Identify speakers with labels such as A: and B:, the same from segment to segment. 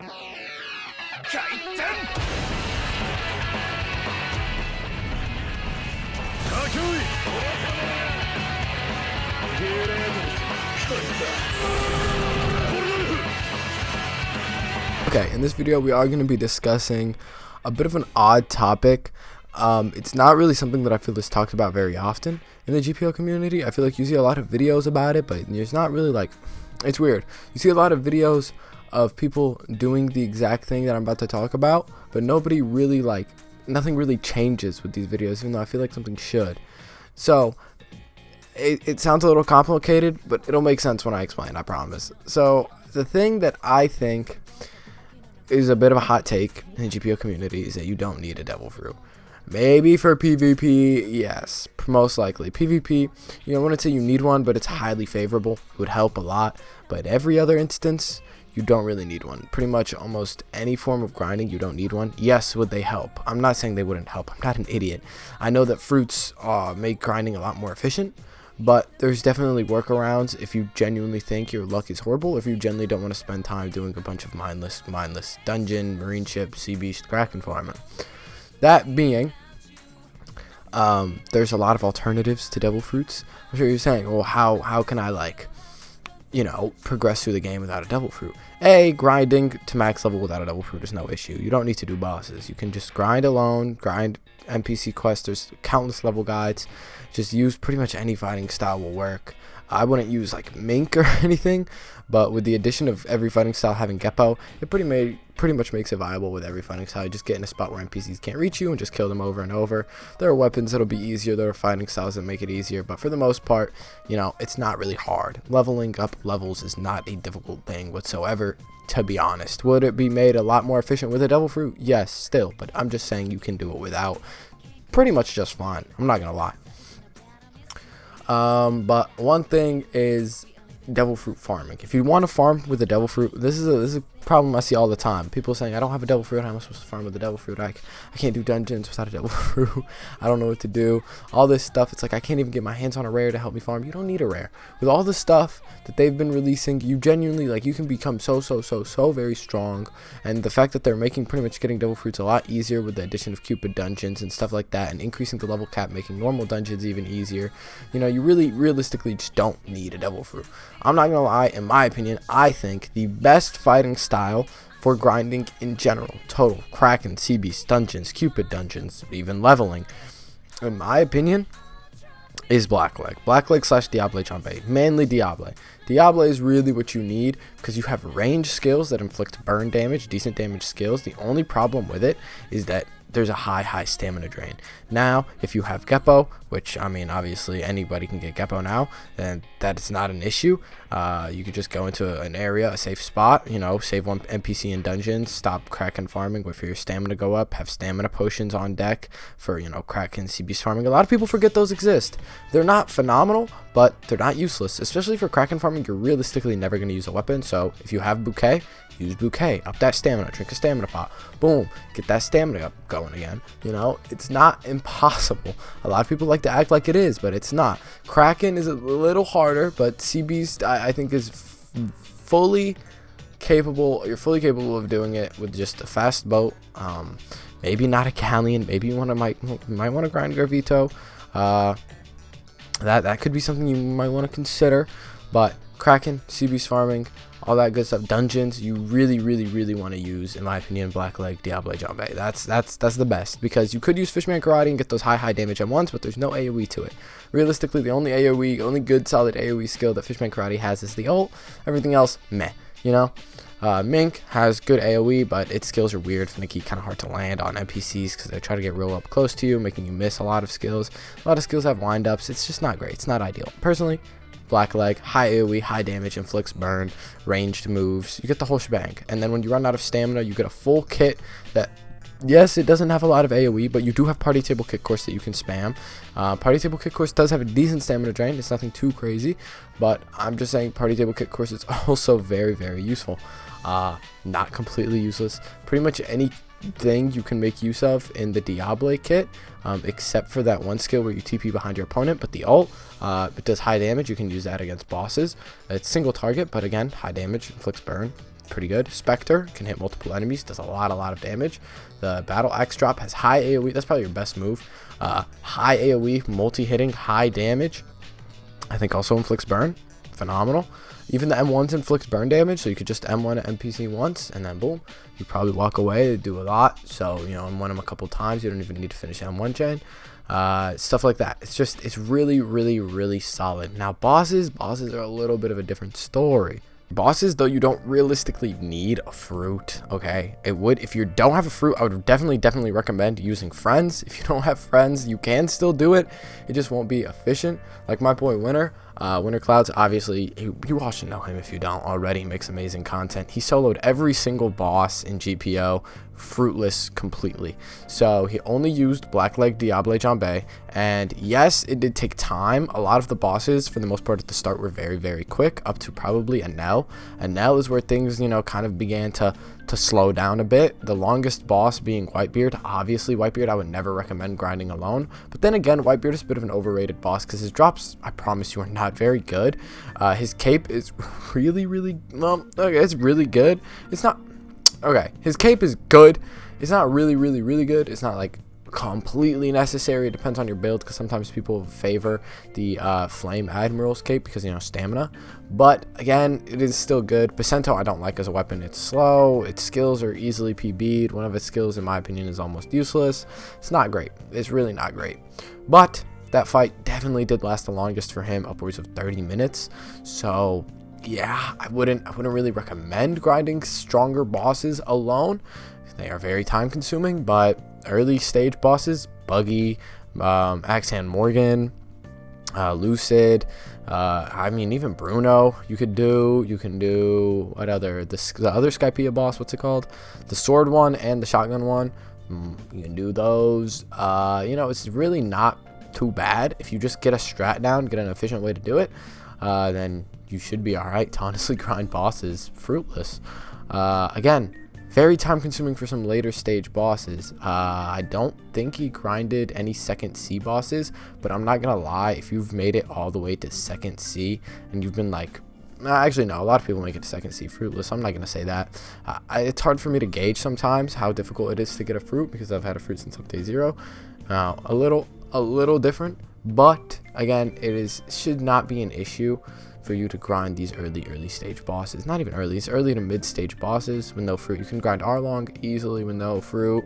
A: Okay, in this video we are going to be discussing a bit of an odd topic. It's not really something that I feel is talked about very often in the GPO community. I feel like you see a lot of videos about it, but there's not really it's weird. You see a lot of videos of people doing the exact thing that I'm about to talk about, but nobody really nothing really changes with these videos, even though I feel like something should. So it sounds a little complicated, but it'll make sense when I explain, I promise. So the thing that I think is a bit of a hot take in the GPO community is that you don't need a devil fruit. Maybe for PvP, yes, most likely. PvP, I wouldn't say you need one, but it's highly favorable. It would help a lot. But every other instance, you don't really need one. Pretty much almost any form of grinding, you don't need one. Yes, would they help? I'm not saying they wouldn't help. I'm not an idiot. I know that fruits make grinding a lot more efficient, but there's definitely workarounds if you genuinely think your luck is horrible, if you genuinely don't want to spend time doing a bunch of mindless dungeon, marine ship, sea beast, kraken farming. That being, there's a lot of alternatives to devil fruits. I'm sure you're saying, well, how can I progress through the game without a devil fruit? Grinding to max level without a devil fruit is no issue. You don't need to do bosses. You can just grind alone, grind NPC quests. There's countless level guides. Just use pretty much any fighting style will work. I wouldn't use Mink or anything, but with the addition of every fighting style having GPO, it pretty much makes it viable with every fighting style. You just get in a spot where NPCs can't reach you and just kill them over and over. There are weapons that'll be easier, there are fighting styles that make it easier, but for the most part, it's not really hard. Leveling up levels is not a difficult thing whatsoever, to be honest. Would it be made a lot more efficient with a devil fruit? Yes, still, but I'm just saying you can do it without pretty much just fine. I'm not gonna lie. But one thing is devil fruit farming. If you want to farm with a devil fruit, this is a problem I see all the time. People saying, I don't have a devil fruit, how am I supposed to farm with a devil fruit? I can't do dungeons without a devil fruit. I don't know what to do. All this stuff, it's I can't even get my hands on a rare to help me farm. You don't need a rare. With all the stuff that they've been releasing, you genuinely, you can become so very strong. And the fact that they're making pretty much getting devil fruits a lot easier with the addition of Cupid dungeons and stuff like that, and increasing the level cap, making normal dungeons even easier. You really realistically just don't need a devil fruit. I'm not gonna lie, in my opinion, I think the best fighting style for grinding in general, total, kraken, sea beast, dungeons, Cupid dungeons, even leveling, in my opinion, is Blackleg. Blackleg / Diable Jambe. Mainly Diable. Diable is really what you need because you have range skills that inflict burn damage, decent damage skills. The only problem with it is that there's a high stamina drain. Now, if you have GPO, which, obviously anybody can get GPO now, then that's not an issue. You could just go into an area, a safe spot, save one NPC in dungeons, stop kraken farming, wait for your stamina to go up, have stamina potions on deck for, kraken sea beast farming. A lot of people forget those exist. They're not phenomenal, but they're not useless. Especially for kraken farming, you're realistically never going to use a weapon, so if you have bouquet, use bouquet, up that stamina, drink a stamina pot, boom, get that stamina up going again. It's not impossible. A lot of people like to act like it is, but it's not. Kraken is a little harder, but Sea Beast I think is fully capable. You're fully capable of doing it with just a fast boat. Maybe not a galleon. Maybe you might want to grind Gravito. That could be something you might want to consider. But Kraken, Sea Beast farming, all that good stuff, dungeons, you really want to use, in my opinion, Blackleg, Diable Jambe. That's the best, because you could use Fishman Karate and get those high damage at once, but there's no AoE to it. Realistically, the only good solid AoE skill that Fishman Karate has is the ult. Everything else, meh, Mink has good AoE, but its skills are weird, finicky, kind of hard to land on NPCs because they try to get real up close to you, making you miss a lot of skills. A lot of skills have wind-ups. It's just not great. It's not ideal. Personally, Blackleg, high AoE, high damage, inflicts burn, ranged moves. You get the whole shebang. And then when you run out of stamina, you get a full kit that, yes, it doesn't have a lot of AoE, but you do have Party Table Kit Course that you can spam. Party Table Kit Course does have a decent stamina drain. It's nothing too crazy, but I'm just saying Party Table Kit Course is also very useful. Not completely useless. Pretty much anything you can make use of in the Diable kit, except for that one skill where you TP behind your opponent, but the ult, it does high damage. You can use that against bosses. It's single target, but again, high damage, inflicts burn. pretty good. Spectre can hit multiple enemies, does a lot of damage. The battle axe drop has high AoE. That's probably your best move. High AoE, multi-hitting, high damage. I think also inflicts burn. Phenomenal. Even the M1s inflicts burn damage, so you could just M1 an NPC once, and then boom, you probably walk away. They do a lot, so you know, M1 them a couple times. You don't even need to finish M1 chain. Stuff like that. It's really solid. Now bosses are a little bit of a different story. Bosses, though, you don't realistically need a fruit. Okay, it would, if you don't have a fruit, I would definitely recommend using friends. If you don't have friends, you can still do it. It just won't be efficient. Like my boy Winter Clouds, obviously you all should know him if you don't already. He makes amazing content. He soloed every single boss in GPO fruitless completely. So he only used Blackleg Diable Jambe, and yes, it did take time. A lot of the bosses for the most part at the start were very quick, up to probably Anel. Anel is where things, you know, kind of began to slow down a bit. The longest boss being Whitebeard. Obviously Whitebeard I would never recommend grinding alone, but then again, Whitebeard is a bit of an overrated boss because his drops, I promise you, are not very good. His cape is really well, okay, it's really good. It's not okay, his cape is good. It's not really good. It's not like completely necessary. It depends on your build, because sometimes people favor the Flame Admiral's cape because, you know, stamina. But again, it is still good. Pacento I don't like as a weapon. It's slow. Its skills are easily PB'd. One of its skills, in my opinion, is almost useless. It's not great. It's really not great. But that fight definitely did last the longest for him, upwards of 30 minutes. So yeah, I wouldn't really recommend grinding stronger bosses alone. They are very time consuming, but early stage bosses, Buggy, Axehand Morgan, Lucid, I mean, even Bruno you can do what other, the other Skypea boss, what's it called, the sword one and the shotgun one, you can do those. You know, it's really not too bad if you just get a strat down, get an efficient way to do it. Then you should be alright to honestly grind bosses fruitless. Again, very time consuming for some later stage bosses. I don't think he grinded any second C bosses, but I'm not gonna lie, if you've made it all the way to second C and you've been like, actually no, a lot of people make it to second C fruitless, I'm not gonna say that. It's hard for me to gauge sometimes how difficult it is to get a fruit, because I've had a fruit since update 0. A little different, but again, should not be an issue for you to grind these early stage bosses. Not even early, it's early to mid stage bosses with no fruit. You can grind Arlong easily with no fruit.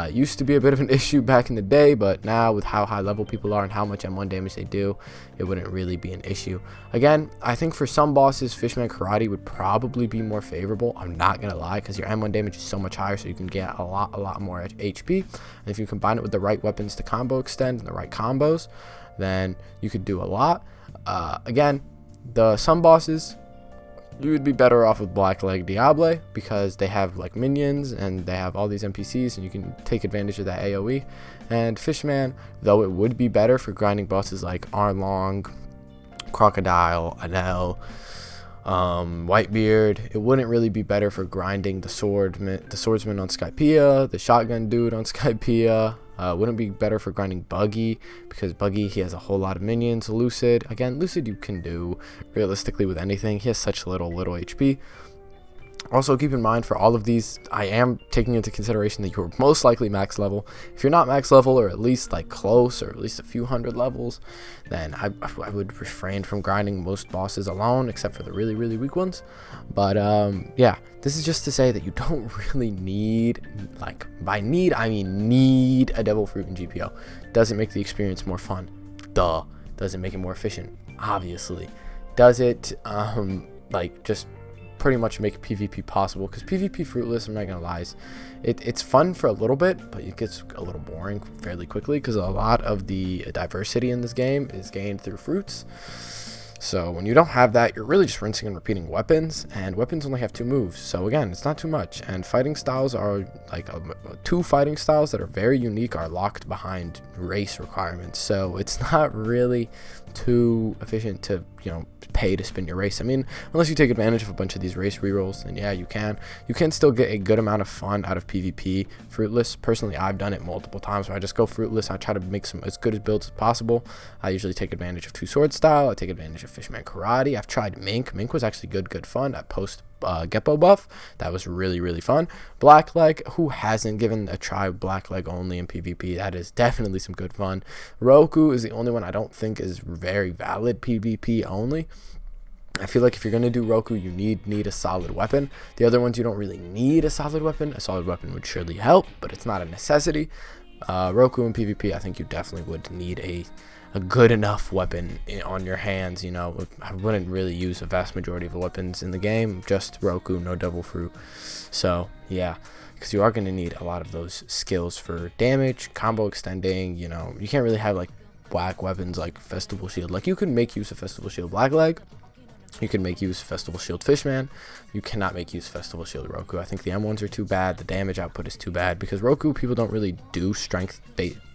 A: Used to be a bit of an issue back in the day, but now with how high level people are and how much M1 damage they do, it wouldn't really be an issue. Again, I think for some bosses, Fishman Karate would probably be more favorable. I'm not gonna lie, because your M1 damage is so much higher, so you can get a lot more HP. And if you combine it with the right weapons to combo extend and the right combos, then you could do a lot. Again, some bosses, you would be better off with Blackleg Diable, because they have like minions and they have all these NPCs and you can take advantage of that AoE. And Fishman, though it would be better for grinding bosses like Arlong, Crocodile, Anel, Whitebeard, it wouldn't really be better for grinding the swordsman on Skypea, the shotgun dude on Skypea. Wouldn't be better for grinding Buggy, because Buggy, he has a whole lot of minions. Lucid, again, Lucid you can do realistically with anything. He has such little HP. Also, keep in mind, for all of these, I am taking into consideration that you're most likely max level. If you're not max level, or at least like close, or at least a few hundred levels, then I would refrain from grinding most bosses alone, except for the really weak ones. But yeah, this is just to say that you don't really need, like, by need I mean need, a devil fruit in GPO. Does it make the experience more fun? Duh. Does it make it more efficient? Obviously. Does it like just pretty much make PvP possible? Because PvP fruitless, I'm not gonna lie, it's fun for a little bit, but it gets a little boring fairly quickly, because a lot of the diversity in this game is gained through fruits. So when you don't have that, you're really just rinsing and repeating weapons, and weapons only have 2 moves, so again, it's not too much. And fighting styles are like 2 fighting styles that are very unique are locked behind race requirements, so it's not really too efficient to, you know, pay to spin your race. I mean, unless you take advantage of a bunch of these race rerolls, then yeah, you can still get a good amount of fun out of PvP fruitless. Personally, I've done it multiple times where I just go fruitless. I try to make some as good as builds as possible. I usually take advantage of 2 sword style. I take advantage of Fishman Karate. I've tried Mink. Mink was actually good fun. I post GPO buff. That was really fun. Blackleg, who hasn't given a try Blackleg only in PvP? That is definitely some good fun. Roku is the only one I don't think is very valid PvP only. I feel like if you're going to do Roku, you need a solid weapon. The other ones, you don't really need a solid weapon. A solid weapon would surely help, but it's not a necessity. Roku in PvP, I think you definitely would need a good enough weapon on your hands. You know, I wouldn't really use a vast majority of the weapons in the game, just Roku, no devil fruit. So yeah, because you are going to need a lot of those skills for damage, combo extending. You know, you can't really have like black weapons like Festival Shield. Like, you can make use of Festival Shield Blackleg. You can make use Festival Shield Fishman. You cannot make use Festival Shield Roku. I think the M1s are too bad. The damage output is too bad, because Roku, people don't really do strength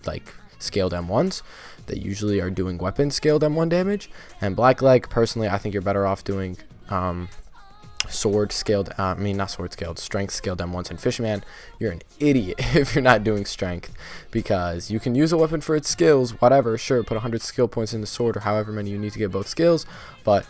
A: like scaled M1s. They usually are doing weapon scaled M1 damage. And Blackleg, personally, I think you're better off doing sword scaled, not sword scaled, strength scaled M1s. And Fishman, you're an idiot if you're not doing strength, because you can use a weapon for its skills, whatever, sure, put 100 skill points in the sword or however many you need to get both skills, but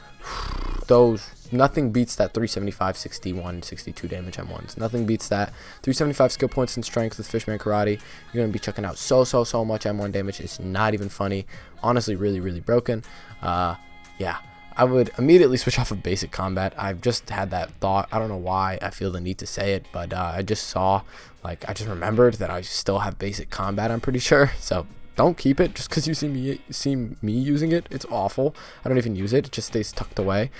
A: nothing beats that 375, 61, 62 damage M1s. Nothing beats that. 375 skill points in strength with Fishman Karate. You're gonna be chucking out so much M1 damage. It's not even funny. Honestly, really broken. Yeah, I would immediately switch off of basic combat. I've just had that thought. I don't know why I feel the need to say it, but I just remembered that I still have basic combat, I'm pretty sure. So don't keep it just because you see me using it. It's awful. I don't even use it. It just stays tucked away.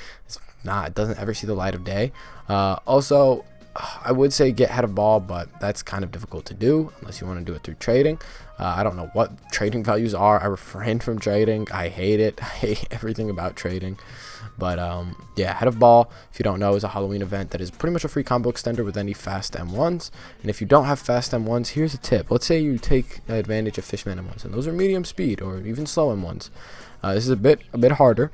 A: It doesn't ever see the light of day. Also, I would say get head of ball, but that's kind of difficult to do unless you want to do it through trading. I don't know what trading values are. I refrain from trading. I hate it. I hate everything about trading. But yeah, head of ball, if you don't know, is a Halloween event that is pretty much a free combo extender with any fast M1s. And if you don't have fast M1s, here's a tip. Let's say you take advantage of Fishman M1s, and those are medium speed or even slow M1s. This is a bit harder.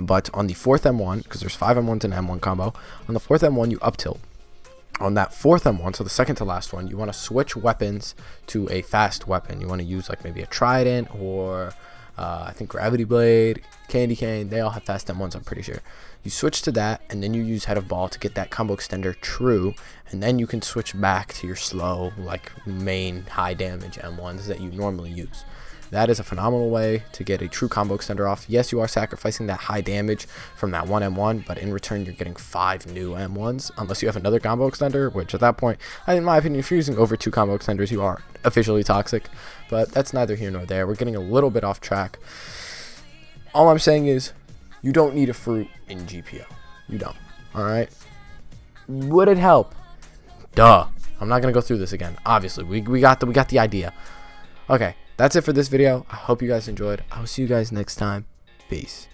A: But on the 4th M1, because there's 5 M1s in M1 combo, on the 4th M1 you up tilt. On that 4th M1, so the second to last one, you want to switch weapons to a fast weapon. You want to use like maybe a trident or I think gravity blade, candy cane. They all have fast M1s, I'm pretty sure. You switch to that, and then you use head of ball to get that combo extender true, and then you can switch back to your slow, like main high damage M1s that you normally use. That is a phenomenal way to get a true combo extender off. Yes, you are sacrificing that high damage from that one M1, but in return, you're getting 5 new M1s, unless you have another combo extender, which at that point, in my opinion, if you're using over 2 combo extenders, you are officially toxic. But that's neither here nor there. We're getting a little bit off track. All I'm saying is, you don't need a fruit in GPO. You don't. Alright? Would it help? Duh. I'm not going to go through this again. Obviously, we got the idea. Okay. That's it for this video. I hope you guys enjoyed. I will see you guys next time. Peace.